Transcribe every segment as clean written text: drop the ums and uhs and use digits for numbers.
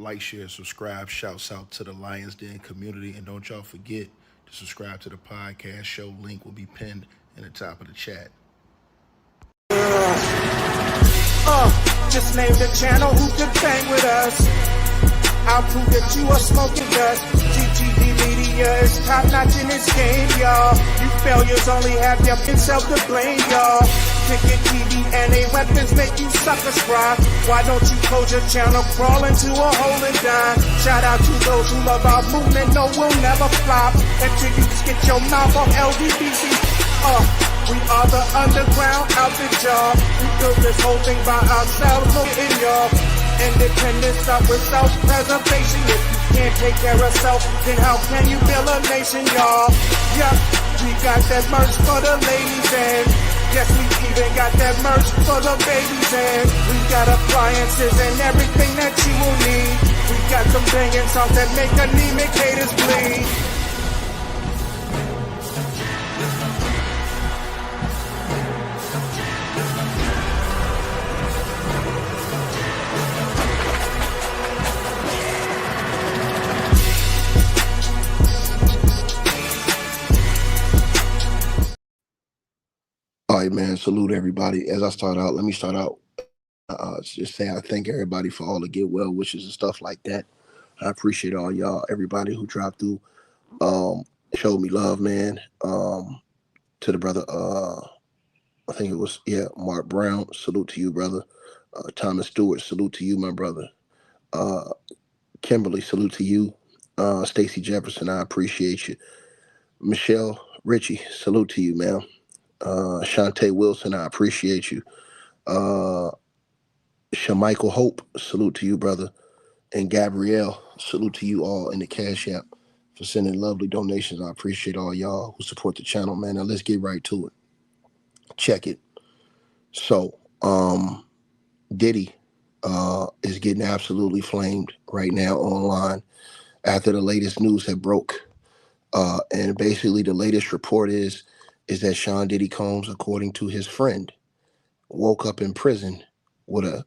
Like, share, subscribe. Shouts out to the Lions Den community. And don't y'all forget to subscribe to the podcast show. Link will be pinned in the top of the chat. Just name the channel who could bang with us. I'll prove that you are smoking dust. GGD Media is top notch in this game, y'all. You failures only have yourself to blame, y'all. Ticket TV and a weapons make you suckers cry. Why don't you close your channel, crawl into a hole and die? Shout out to those who love our movement, no, we'll never flop until you just get your mouth off LDBC. We are the underground outfit, y'all. We built this whole thing by ourselves, look in y'all. Independence start with self-preservation. If you can't take care of self, then how can you build a nation, y'all? Yup, we got that merch for the ladies and yes, we even got that merch for the babies and we got appliances and everything that you will need. We got some banging songs that make anemic haters bleed. All right, man. Salute everybody. As I start out, let me start out just say I thank everybody for all the get well wishes and stuff like that. I appreciate all y'all, everybody who dropped through, showed me love, man. To the brother, I think it was Mark Brown. Salute to you, brother. Thomas Stewart. Salute to you, my brother. Kimberly. Salute to you. Stacy Jefferson. I appreciate you. Michelle Ritchie. Salute to you, man. Shantae Wilson, I appreciate you. Shamichael Hope, salute to you, brother. And Gabrielle, salute to you all in the Cash App for sending lovely donations. I appreciate all y'all who support the channel, man. Now let's get right to it. Check it. So, Diddy is getting absolutely flamed right now online after the latest news had broke. And basically the latest report is that Sean Diddy Combs, according to his friend, woke up in prison with a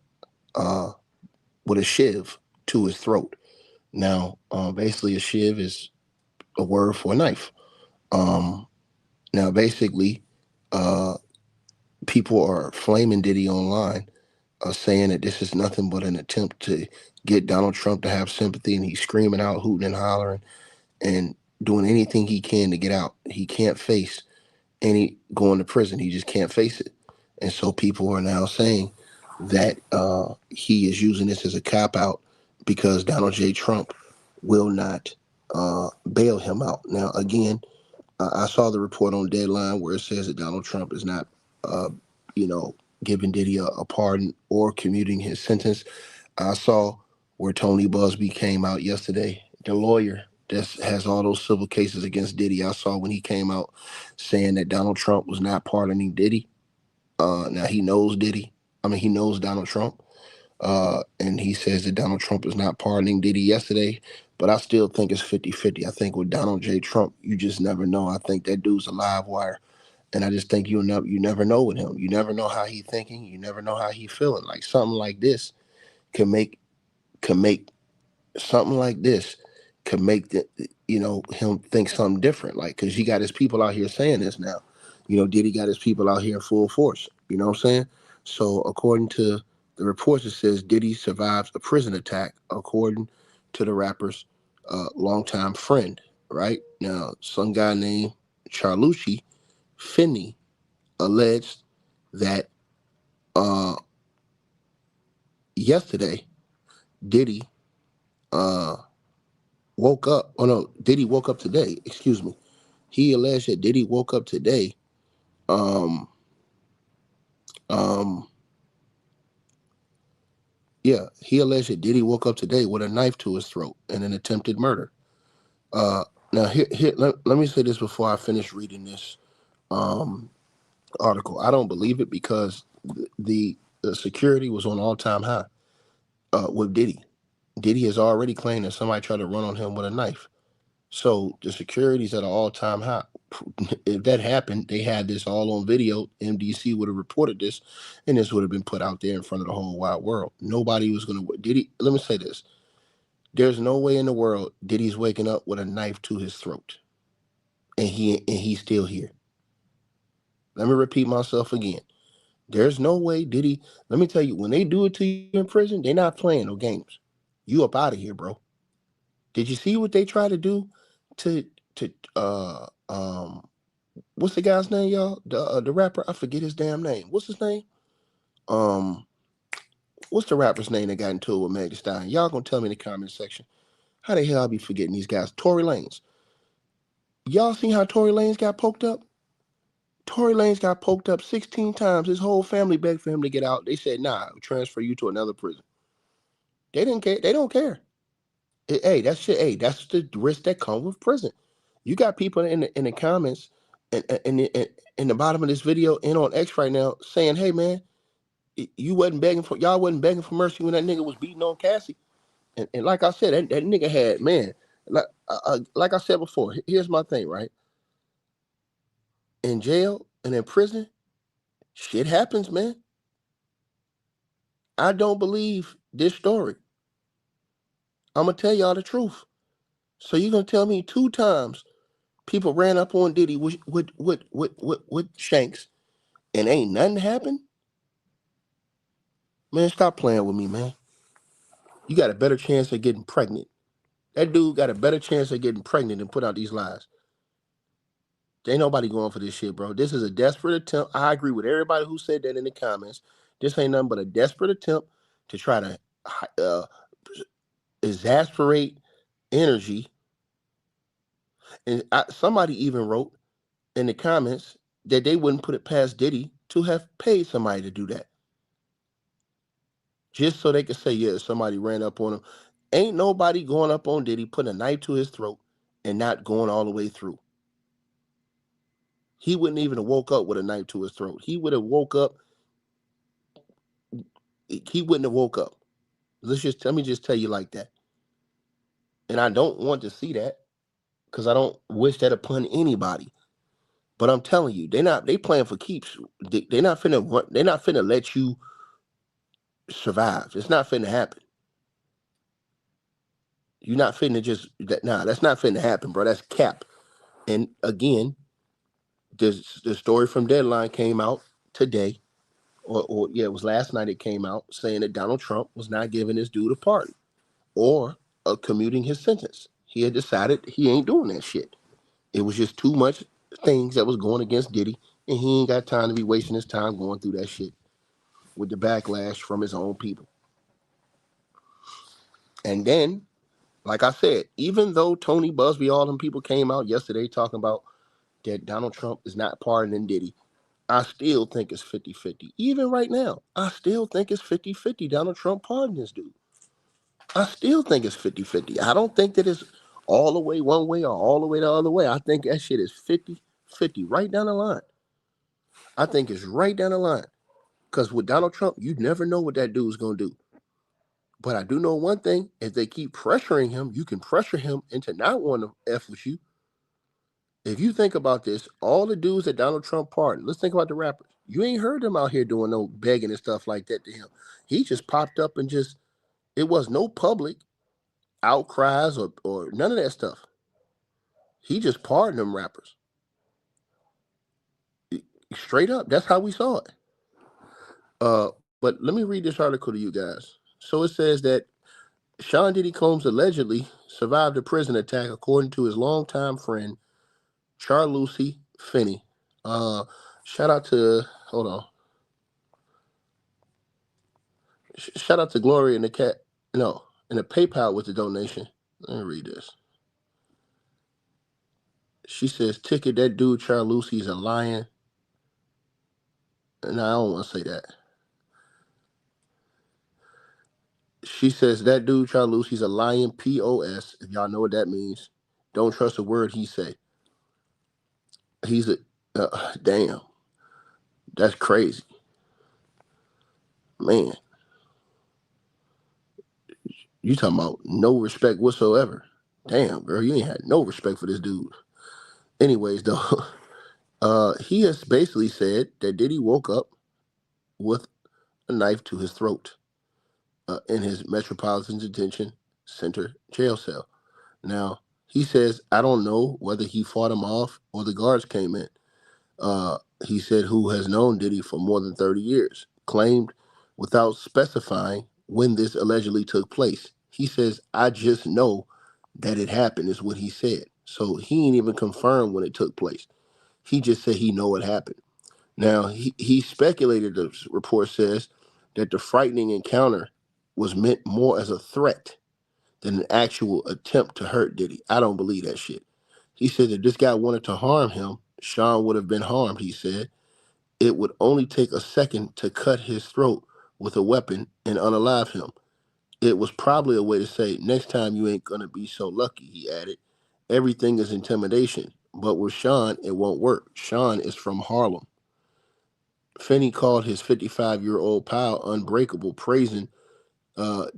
shiv to his throat. Now, basically, a shiv is a word for a knife. Now, basically, people are flaming Diddy online, saying that this is nothing but an attempt to get Donald Trump to have sympathy, and he's screaming out, hooting and hollering, and doing anything he can to get out. He can't face going to prison. He just can't face it. And so people are now saying that he is using this as a cop-out because Donald J. Trump will not bail him out. Now, again, I saw the report on Deadline where it says that Donald Trump is not, giving Diddy a pardon or commuting his sentence. I saw where Tony Busby came out yesterday, the lawyer that has all those civil cases against Diddy. I saw when he came out saying that Donald Trump was not pardoning Diddy. Now he knows Diddy. He knows Donald Trump. And he says that Donald Trump is not pardoning Diddy yesterday. But I still think it's 50-50. I think with Donald J. Trump, you just never know. I think that dude's a live wire. And I just think you never know with him. You never know how he thinking. You never know how he feeling. Like something like this can make something like this could make him think something different. Like, because he got his people out here saying this now. Diddy got his people out here in full force. You know what I'm saying? So according to the reports, it says Diddy survives a prison attack, according to the rapper's longtime friend. Right now, some guy named Charlucci Finney alleged that yesterday Diddy woke up. Oh no, Diddy woke up today. Excuse me. He alleged that Diddy woke up today. He alleged that Diddy woke up today with a knife to his throat in an attempted murder. Now, let me say this before I finish reading this article. I don't believe it because the security was on all-time high with Diddy. Diddy has already claimed that somebody tried to run on him with a knife. So the security's at an all-time high. If that happened, they had this all on video. MDC would have reported this, and this would have been put out there in front of the whole wide world. Nobody was going to. Let me say this. There's no way in the world Diddy's waking up with a knife to his throat, and he's still here. Let me repeat myself again. There's no way Diddy. Let me tell you, when they do it to you in prison, they're not playing no games. You up out of here, bro. Did you see what they try to do to to what's the guy's name, y'all? The rapper, I forget his damn name. What's his name? Um, what's the rapper's name that got into it with Meg Thee Stallion? Y'all gonna tell me in the comment section. How the hell I be forgetting these guys? Tory Lanez. Y'all seen how Tory Lanez got poked up? Tory Lanez got poked up 16 times. His whole family begged for him to get out. They said, nah, we'll transfer you to another prison. They didn't care. They don't care. Hey, that's shit. Hey, that's the risk that comes with prison. You got people in the comments and in the bottom of this video and on X right now saying, hey man, y'all wasn't begging for mercy when that nigga was beating on Cassie. And like I said, that nigga had, man, like I said before, here's my thing, right? In jail and in prison, shit happens, man. I don't believe this story. I'm gonna tell y'all the truth. So you're gonna tell me 2 times people ran up on Diddy with Shanks and ain't nothing happened? Man, stop playing with me, man. You got a better chance of getting pregnant. That dude got a better chance of getting pregnant than put out these lies. There ain't nobody going for this shit, bro. This is a desperate attempt. I agree with everybody who said that in the comments. This ain't nothing but a desperate attempt to try to exasperate energy. And somebody even wrote in the comments that they wouldn't put it past Diddy to have paid somebody to do that. Just so they could say, yeah, somebody ran up on him. Ain't nobody going up on Diddy, putting a knife to his throat and not going all the way through. He wouldn't even have woke up with a knife to his throat. He would have woke up. He wouldn't have woke up. Let me just tell you like that. And I don't want to see that because I don't wish that upon anybody. But I'm telling you, they playing for keeps. They're not finna let you survive. It's not finna happen. You're not finna that's not finna happen, bro. That's cap. And again, the story from Deadline came out today, or yeah, it was last night. It came out saying that Donald Trump was not giving this dude a pardon or commuting his sentence. He had decided he ain't doing that shit. It was just too much things that was going against Diddy, and he ain't got time to be wasting his time going through that shit with the backlash from his own people. And then, like I said, even though Tony Busby, all them people came out yesterday talking about that Donald Trump is not pardoning Diddy, I still think it's 50-50. Even right now, I still think it's 50-50 Donald Trump pardon this dude. I still think it's 50-50. I don't think that it's all the way one way or all the way the other way. I think that shit is 50-50 right down the line. I think it's right down the line. Because with Donald Trump, you never know what that dude's going to do. But I do know one thing. If they keep pressuring him, you can pressure him into not wanting to F with you. If you think about this, all the dudes that Donald Trump pardoned, let's think about the rappers. You ain't heard them out here doing no begging and stuff like that to him. He just popped up and it was no public outcries or none of that stuff. He just pardoned them rappers. Straight up. That's how we saw it. But let me read this article to you guys. So it says that Sean Diddy Combs allegedly survived a prison attack, according to his longtime friend, Charlucy Finney. Shout out to, hold on. Shout out to Gloria and the cat. No, and the PayPal with the donation. Let me read this. She says, ticket, that dude Charlucy's a lion. No, I don't want to say that. She says, that dude Charlucy's a lion, POS. If y'all know what that means, don't trust a word he say. He's a, damn. That's crazy. Man. You talking about no respect whatsoever. Damn, girl, you ain't had no respect for this dude. Anyways, though, he has basically said that Diddy woke up with a knife to his throat in his Metropolitan detention Center jail cell. Now, he says, I don't know whether he fought him off or the guards came in. He said, who has known Diddy for more than 30 years, claimed without specifying when this allegedly took place. He says, I just know that it happened, is what he said. So he ain't even confirmed when it took place. He just said he know it happened. Now, he speculated, the report says, that the frightening encounter was meant more as a threat than an actual attempt to hurt Diddy. I don't believe that shit. He said that this guy wanted to harm him, Sean would have been harmed, he said. It would only take a second to cut his throat with a weapon and unalive him. It was probably a way to say, next time you ain't gonna be so lucky, he added. Everything is intimidation, but with Sean, it won't work. Sean is from Harlem. Finney called his 55-year-old pal unbreakable, praising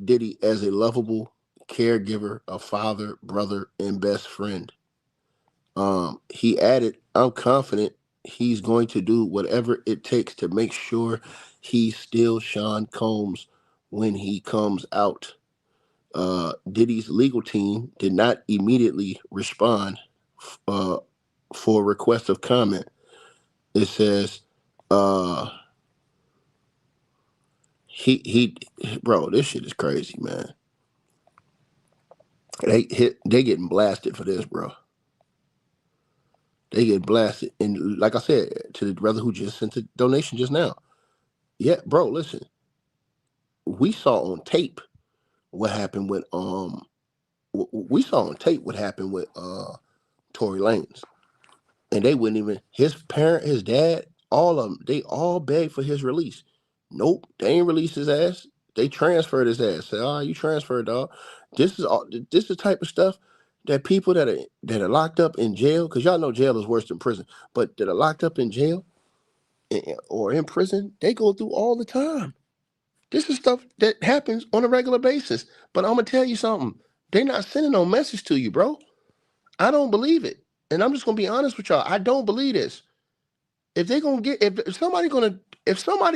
Diddy as a lovable caregiver, a father, brother, and best friend. He added, I'm confident he's going to do whatever it takes to make sure he's still Sean Combs when he comes out. Diddy's legal team did not immediately respond uh, for a request of comment. It says, he, bro, this shit is crazy, man. They getting blasted for this, bro. They get blasted. And like I said, to the brother who just sent the donation just now. Yeah, bro, listen. We saw on tape what happened with we saw on tape what happened with Tory Lanez. And they wouldn't even, his parent, his dad, all of them, they all begged for his release. Nope, they ain't released his ass. They transferred his ass. Say, you transferred, dog. This is the type of stuff that people that are locked up in jail, because y'all know jail is worse than prison, but that are locked up in jail or in prison, they go through all the time. This is stuff that happens on a regular basis. But I'm gonna tell you something. They're not sending no message to you, bro. I don't believe it. And I'm just gonna be honest with y'all. I don't believe this. If they gonna get if somebody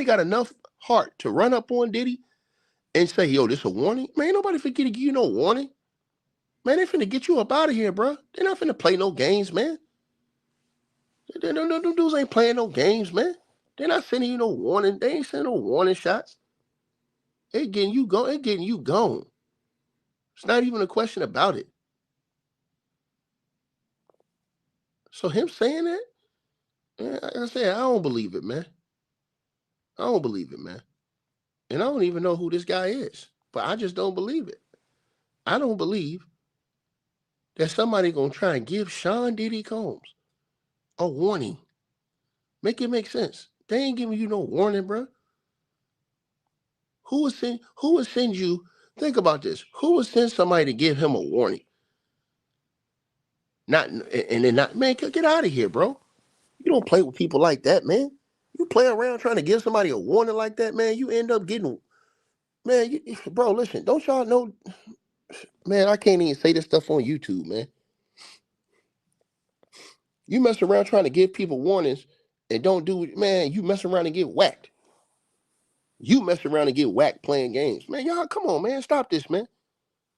got enough heart to run up on Diddy and say, yo, this a warning, man, ain't nobody finna give you no warning. Man, they finna get you up out of here, bro. They're not finna play no games, man. Them dudes ain't playing no games, man. They're not sending you no warning. They ain't sending no warning shots. They getting you gone. They getting you gone. It's not even a question about it. So him saying that, like I said, I don't believe it, man. I don't believe it, man. And I don't even know who this guy is. But I just don't believe it. I don't believe that somebody gonna try and give Sean Diddy Combs a warning. Make it make sense. They ain't giving you no warning, bro. Who would send you? Think about this. Who would send somebody to give him a warning? Not and then not, man, get out of here, bro. You don't play with people like that, man. You play around trying to give somebody a warning like that, man. You end up getting, man. Bro, listen, don't y'all know, man? I can't even say this stuff on YouTube, man. You mess around trying to give people warnings and don't do it, man. You mess around and get whacked. You mess around and get whacked playing games, man. Y'all, come on, man. Stop this, man.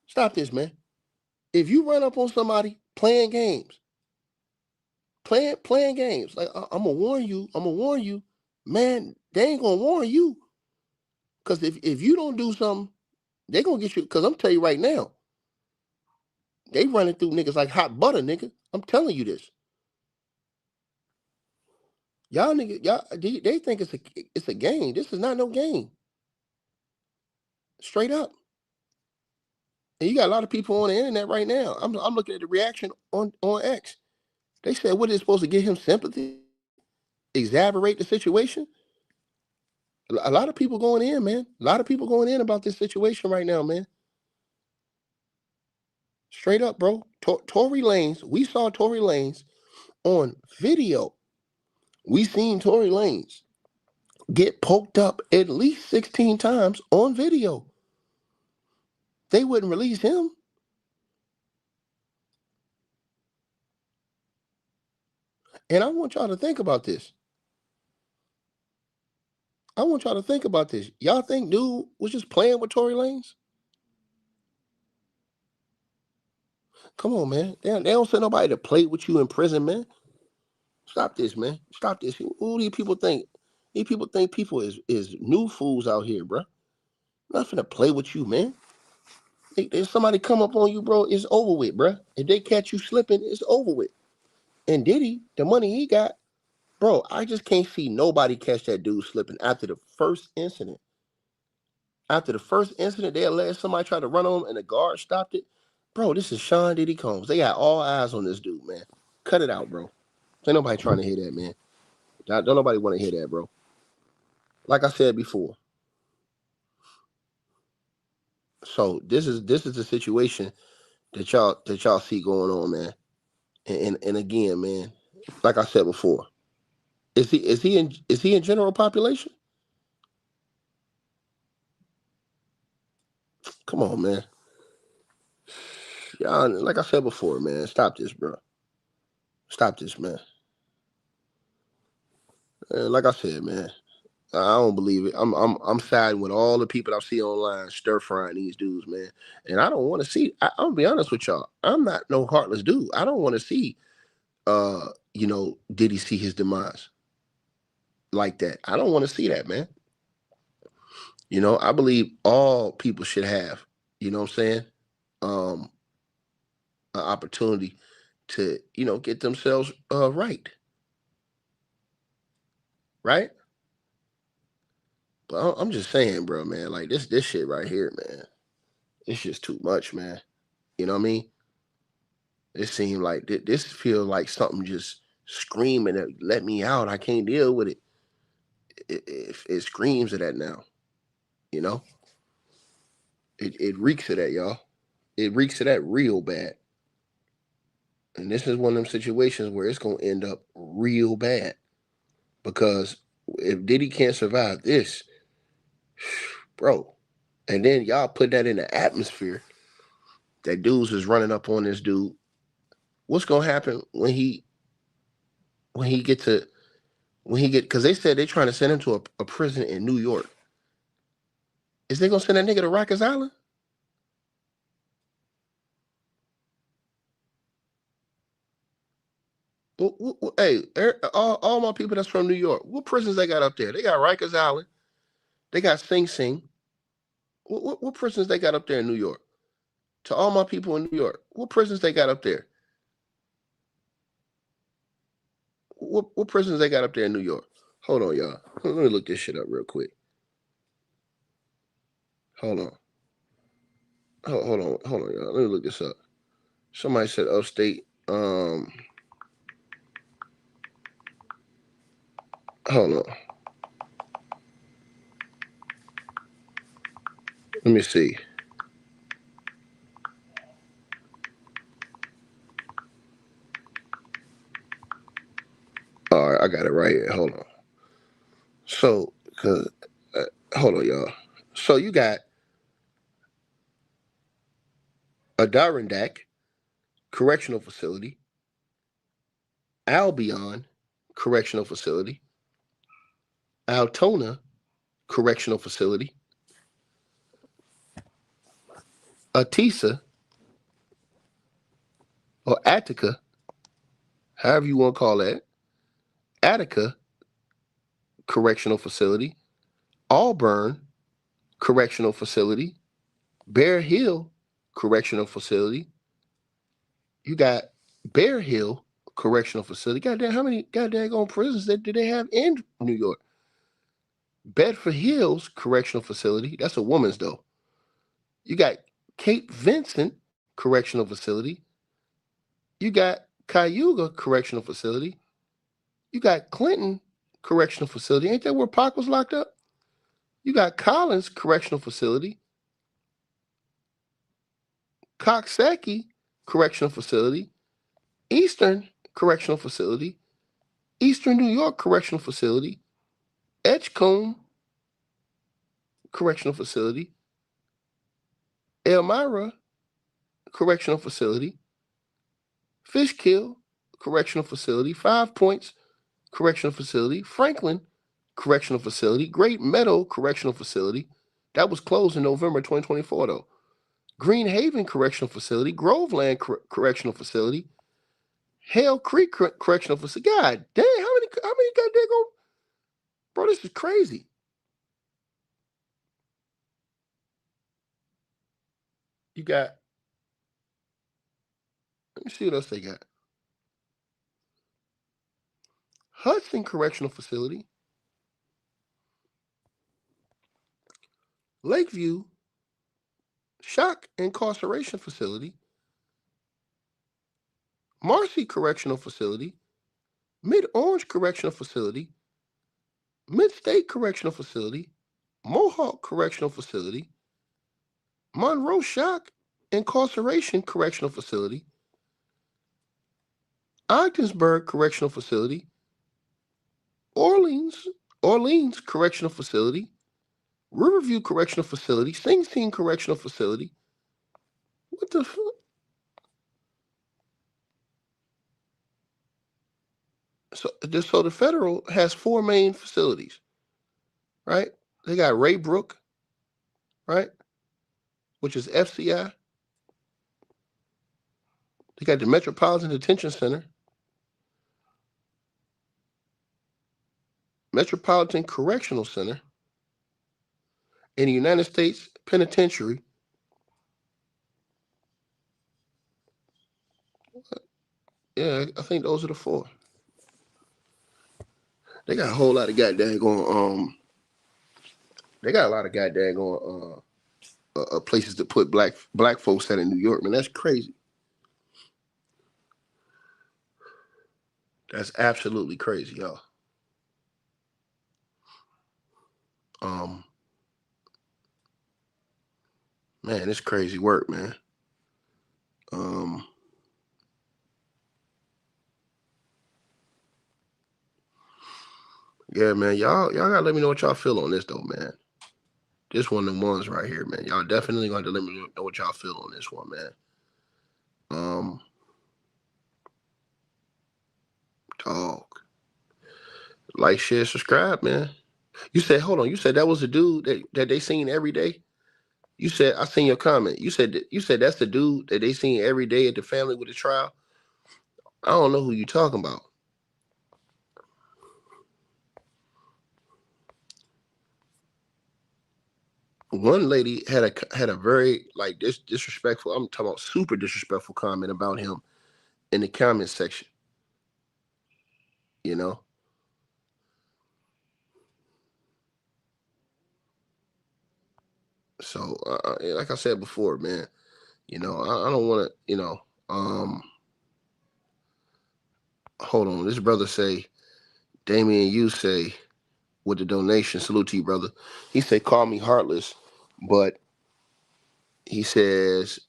Stop this, man. If you run up on somebody playing games, playing games, like I'm gonna warn you, man. They ain't gonna warn you, because if you don't do something, they gonna get you. Because I'm telling you right now, they running through niggas like hot butter, nigga. I'm telling you this. Y'all niggas, they think it's a game. This is not no game. Straight up. And you got a lot of people on the internet right now. I'm looking at the reaction on X. They said, what is supposed to give him sympathy? Exaggerate the situation? A lot of people going in, man. A lot of people going in about this situation right now, man. Straight up, bro. Tory Lanez, we saw Tory Lanez on video. We seen Tory Lanez get poked up at least 16 times on video. They wouldn't release him. And I want y'all to think about this. Y'all think dude was just playing with Tory Lanez? Come on, man. They don't send nobody to play with you in prison, man. Stop this, man. Stop this. Who do these people think? These people think people is new fools out here, bro. Nothing to play with you, man. If somebody come up on you, bro, it's over with, bro. If they catch you slipping, it's over with. And Diddy, the money he got, bro, I just can't see nobody catch that dude slipping after the first incident. After the first incident, they let somebody try to run on him and the guard stopped it. Bro, this is Sean Diddy Combs. They got all eyes on this dude, man. Cut it out, bro. Ain't nobody trying to hear that, man. Don't nobody want to hear that, bro. Like I said before. So this is the situation that y'all see going on, man. And again, man, like I said before, is he in general population? Come on, man. Y'all, like I said before, man, stop this, bro. Stop this, man. Like I said, man, I don't believe it. I'm siding with all the people I see online stir frying these dudes, man. And I don't want to see. I'm gonna be honest with y'all. I'm not no heartless dude. I don't want to see, Diddy see his demise like that. I don't want to see that, man. I believe all people should have, you know what I'm saying, an opportunity to, get themselves right. Right? But I'm just saying, bro, man, like this shit right here, man. It's just too much, man. You know what I mean? It seemed like this feels like something just screaming at let me out. I can't deal with it. It screams of that now. You know? It reeks of that, y'all. It reeks of that real bad. And this is one of them situations where it's gonna end up real bad. Because if Diddy can't survive this, bro, and then y'all put that in the atmosphere that dudes is running up on this dude, what's gonna happen when he get because they said they're trying to send him to a prison in New York. Is they gonna send that nigga to Rikers Island? Hey, all my people that's from New York, what prisons they got up there? They got Rikers Island. They got Sing Sing. What prisons they got up there in New York? To all my people in New York, what prisons they got up there? What prisons they got up there in New York? Hold on, y'all. Let me look this shit up real quick. Hold on. Hold on, y'all. Let me look this up. Somebody said upstate. Hold on. Let me see. All right, I got it right here. Hold on. So, hold on, y'all. So you got Adirondack Correctional Facility, Albion Correctional Facility, Altona Correctional Facility, Atisa or Attica, however you want to call that, Attica Correctional Facility, Auburn Correctional Facility, Bear Hill Correctional Facility. You got Bear Hill Correctional Facility. Goddamn, how many goddamn prisons do they have in New York? Bedford Hills Correctional Facility. That's a woman's though. You got Cape Vincent Correctional Facility. You got Cayuga Correctional Facility. You got Clinton Correctional Facility. Ain't that where Pac was locked up? You got Collins Correctional Facility. Coxsackie Correctional Facility. Eastern Correctional Facility. Eastern New York Correctional Facility. Edgecombe Correctional Facility. Elmira Correctional Facility. Fishkill Correctional Facility. 5 Points Correctional Facility. Franklin Correctional Facility. Great Meadow Correctional Facility. That was closed in November 2024, though. Green Haven Correctional Facility, Groveland Correctional Facility, Hale Creek Correctional Facility. God damn, how many goddamn go? Bro, this is crazy. You got, let me see what else they got. Hudson Correctional Facility, Lakeview Shock Incarceration Facility, Marcy Correctional Facility, Mid-Orange Correctional Facility, Mid-State Correctional Facility, Mohawk Correctional Facility, Monroe Shock Incarceration Correctional Facility, Ogdensburg Correctional Facility, Orleans Correctional Facility, Riverview Correctional Facility, Sing Sing Correctional Facility. What the fuck? So the federal has 4 main facilities, right? They got Raybrook, right, which is FCI. They got the Metropolitan Detention Center, Metropolitan Correctional Center, and the United States Penitentiary. Yeah, I think those are the 4. They got a whole lot of goddamn going. They got a lot of goddamn going. Places to put black folks at in New York, man. That's crazy. That's absolutely crazy, y'all. Man, it's crazy work, man. Yeah, man. Y'all gotta let me know what y'all feel on this though, man. This one of the ones right here, man. Y'all definitely gonna have to let me know what y'all feel on this one, man. Dog. Like, share, subscribe, man. You said, hold on. You said that was the dude that they seen every day. You said, I seen your comment. You said that's the dude that they seen every day at the family with the trial. I don't know who you talking about. One lady had a very like disrespectful. I'm talking about super disrespectful comment about him in the comment section. You know. So, like I said before, man. You know, I don't want to. You know. Hold on. This brother say, Damien, you say with the donation. Salute to you, brother. He say, call me heartless, but he says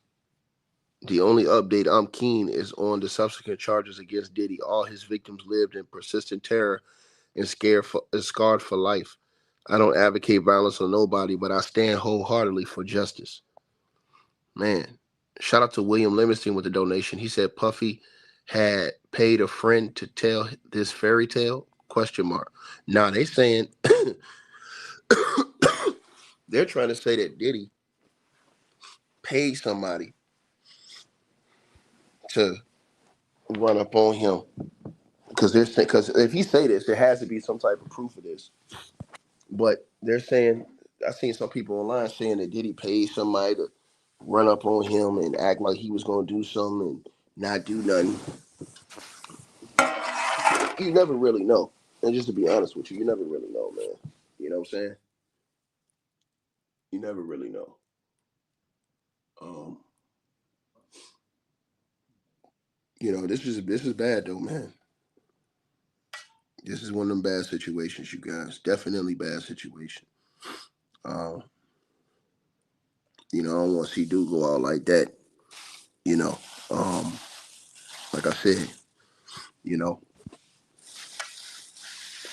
the only update I'm keen is on the subsequent charges against Diddy. All his victims lived in persistent terror and scarred for life. I don't advocate violence on nobody, but I stand wholeheartedly for justice. Man, shout out to William Livingston with the donation. He said Puffy had paid a friend to tell this fairy tale? Question mark. Now they saying they're trying to say that Diddy paid somebody to run up on him because if he say this, there has to be some type of proof of this. But they're saying, I seen some people online saying that Diddy paid somebody to run up on him and act like he was going to do something and not do nothing. You never really know. And just to be honest with you, you never really know, man. You know what I'm saying? You never really know. You know, this is bad though, man. This is one of them bad situations, you guys. Definitely bad situation. You know, I don't want to see dude go out like that. You know, like I said, you know,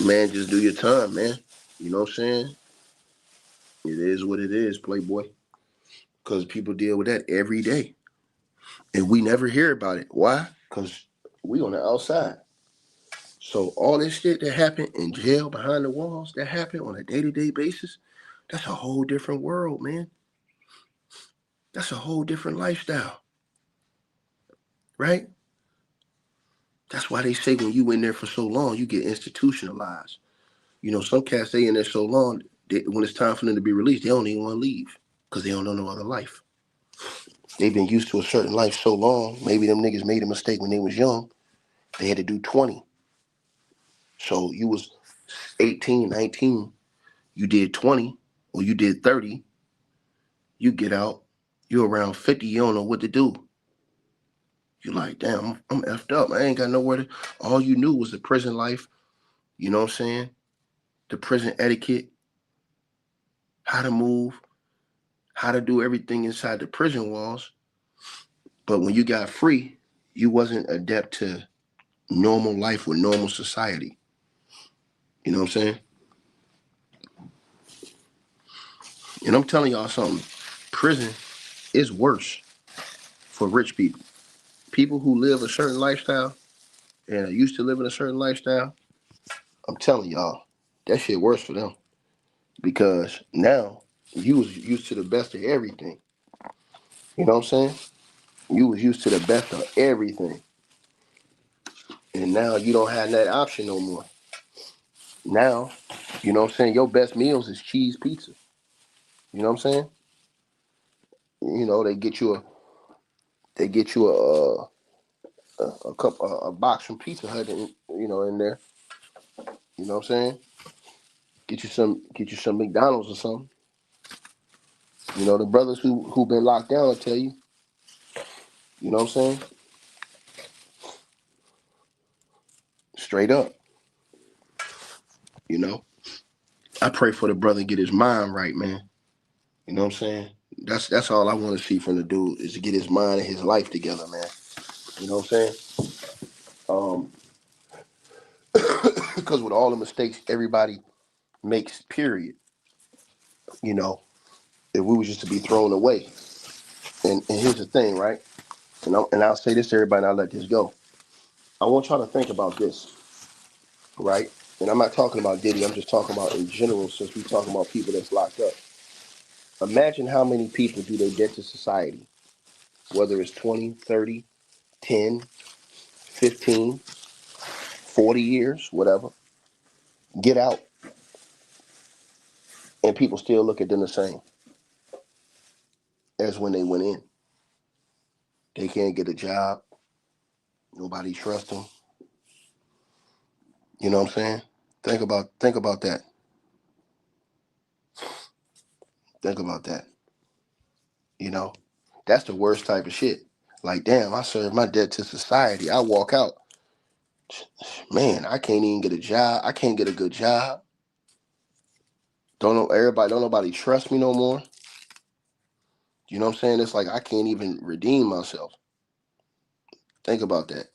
man, just do your time, man. You know what I'm saying? It is what it is, Playboy. Because people deal with that every day. And we never hear about it. Why? Because we on the outside. So all this shit that happened in jail behind the walls, that happened on a day-to-day basis, that's a whole different world, man. That's a whole different lifestyle, right? That's why they say when you in there for so long, you get institutionalized. Some cats, they in there so long, when it's time for them to be released, they don't even want to leave because they don't know no other life. They've been used to a certain life so long. Maybe them niggas made a mistake when they was young. They had to do 20. So you was 18, 19, you did 20, or you did 30, you get out, you're around 50, you don't know what to do. You're like, damn, I'm effed up. I ain't got nowhere to. All you knew was the prison life, you know what I'm saying? The prison etiquette, how to move, how to do everything inside the prison walls. But when you got free, you wasn't adept to normal life with normal society. You know what I'm saying? And I'm telling y'all something. Prison is worse for rich people. People who live a certain lifestyle and are used to living a certain lifestyle, I'm telling y'all, that shit worse for them. Because now you was used to the best of everything. You know what I'm saying? You was used to the best of everything. And now you don't have that option no more. Now, you know what I'm saying, your best meals is cheese pizza. You know what I'm saying? They get you a cup a box from Pizza Hut in there. You know what I'm saying? Get you some McDonald's or something. The brothers who been locked down will tell you. You know what I'm saying? Straight up. You know. I pray for the brother to get his mind right, man. You know what I'm saying? That's all I want to see from the dude is to get his mind and his life together, man. You know what I'm saying? Because with all the mistakes everybody makes, period, if we was just to be thrown away. And here's the thing, right? And I'll say this to everybody and I'll let this go. I want y'all to think about this, right? And I'm not talking about Diddy, I'm just talking about in general since we're talking about people that's locked up. Imagine how many people do they get to society, whether it's 20, 30, 10, 15, 40 years, whatever, get out, and people still look at them the same as when they went in. They can't get a job. Nobody trusts them. You know what I'm saying? Think about that. Think about that. You know, that's the worst type of shit. Like, damn, I served my debt to society. I walk out. Man, I can't even get a job. I can't get a good job. Don't nobody trust me no more. You know what I'm saying? It's like I can't even redeem myself. Think about that.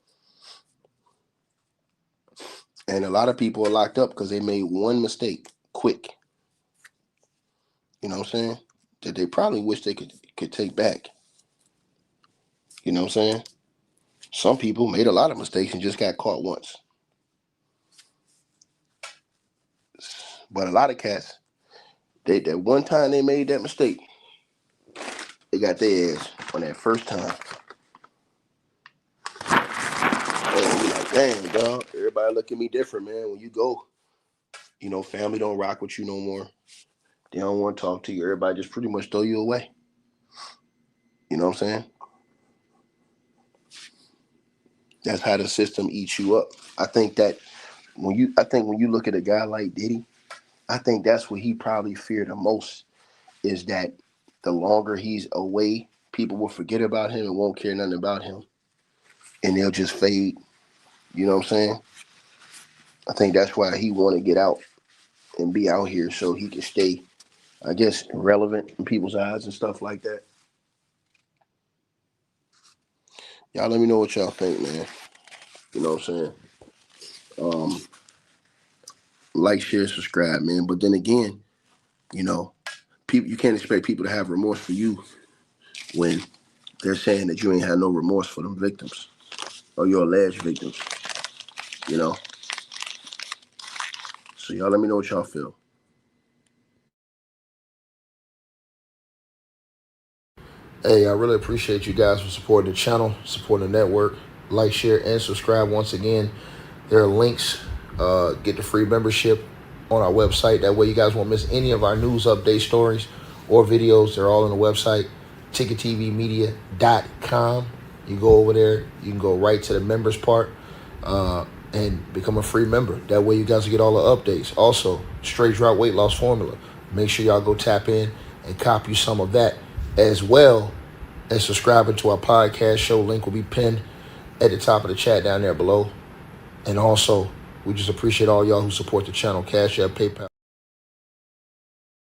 And a lot of people are locked up because they made one mistake quick. You know what I'm saying? That they probably wish they could take back. You know what I'm saying? Some people made a lot of mistakes and just got caught once. But a lot of cats, that one time they made that mistake, they got their ass on that first time. And you like, damn, dog. Everybody look at me different, man. When you go, family don't rock with you no more. They don't want to talk to you. Everybody just pretty much throw you away. You know what I'm saying? That's how the system eats you up. I think when you look at a guy like Diddy, I think that's what he probably feared the most is that the longer he's away, people will forget about him and won't care nothing about him. And they'll just fade. You know what I'm saying? I think that's why he want to get out and be out here so he can stay, I guess, relevant in people's eyes and stuff like that. Y'all let me know what y'all think, man. You know what I'm saying? Um, like, share, subscribe, man. But then again, people, you can't expect people to have remorse for you when they're saying that you ain't had no remorse for them victims or your alleged victims, you know? So y'all let me know what y'all feel. Hey, I really appreciate you guys for supporting the channel, supporting the network. Like, share, and subscribe once again. There are links. Get the free membership on our website. That way you guys won't miss any of our news update stories or videos. They're all on the website, ticketvmedia.com. You go over there. You can go right to the members part and become a free member. That way you guys will get all the updates. Also, straight drought weight loss formula. Make sure y'all go tap in and copy some of that, as well as subscribing to our podcast show. Link will be pinned at the top of the chat down there below. And also, we just appreciate all y'all who support the channel. Cash App, PayPal.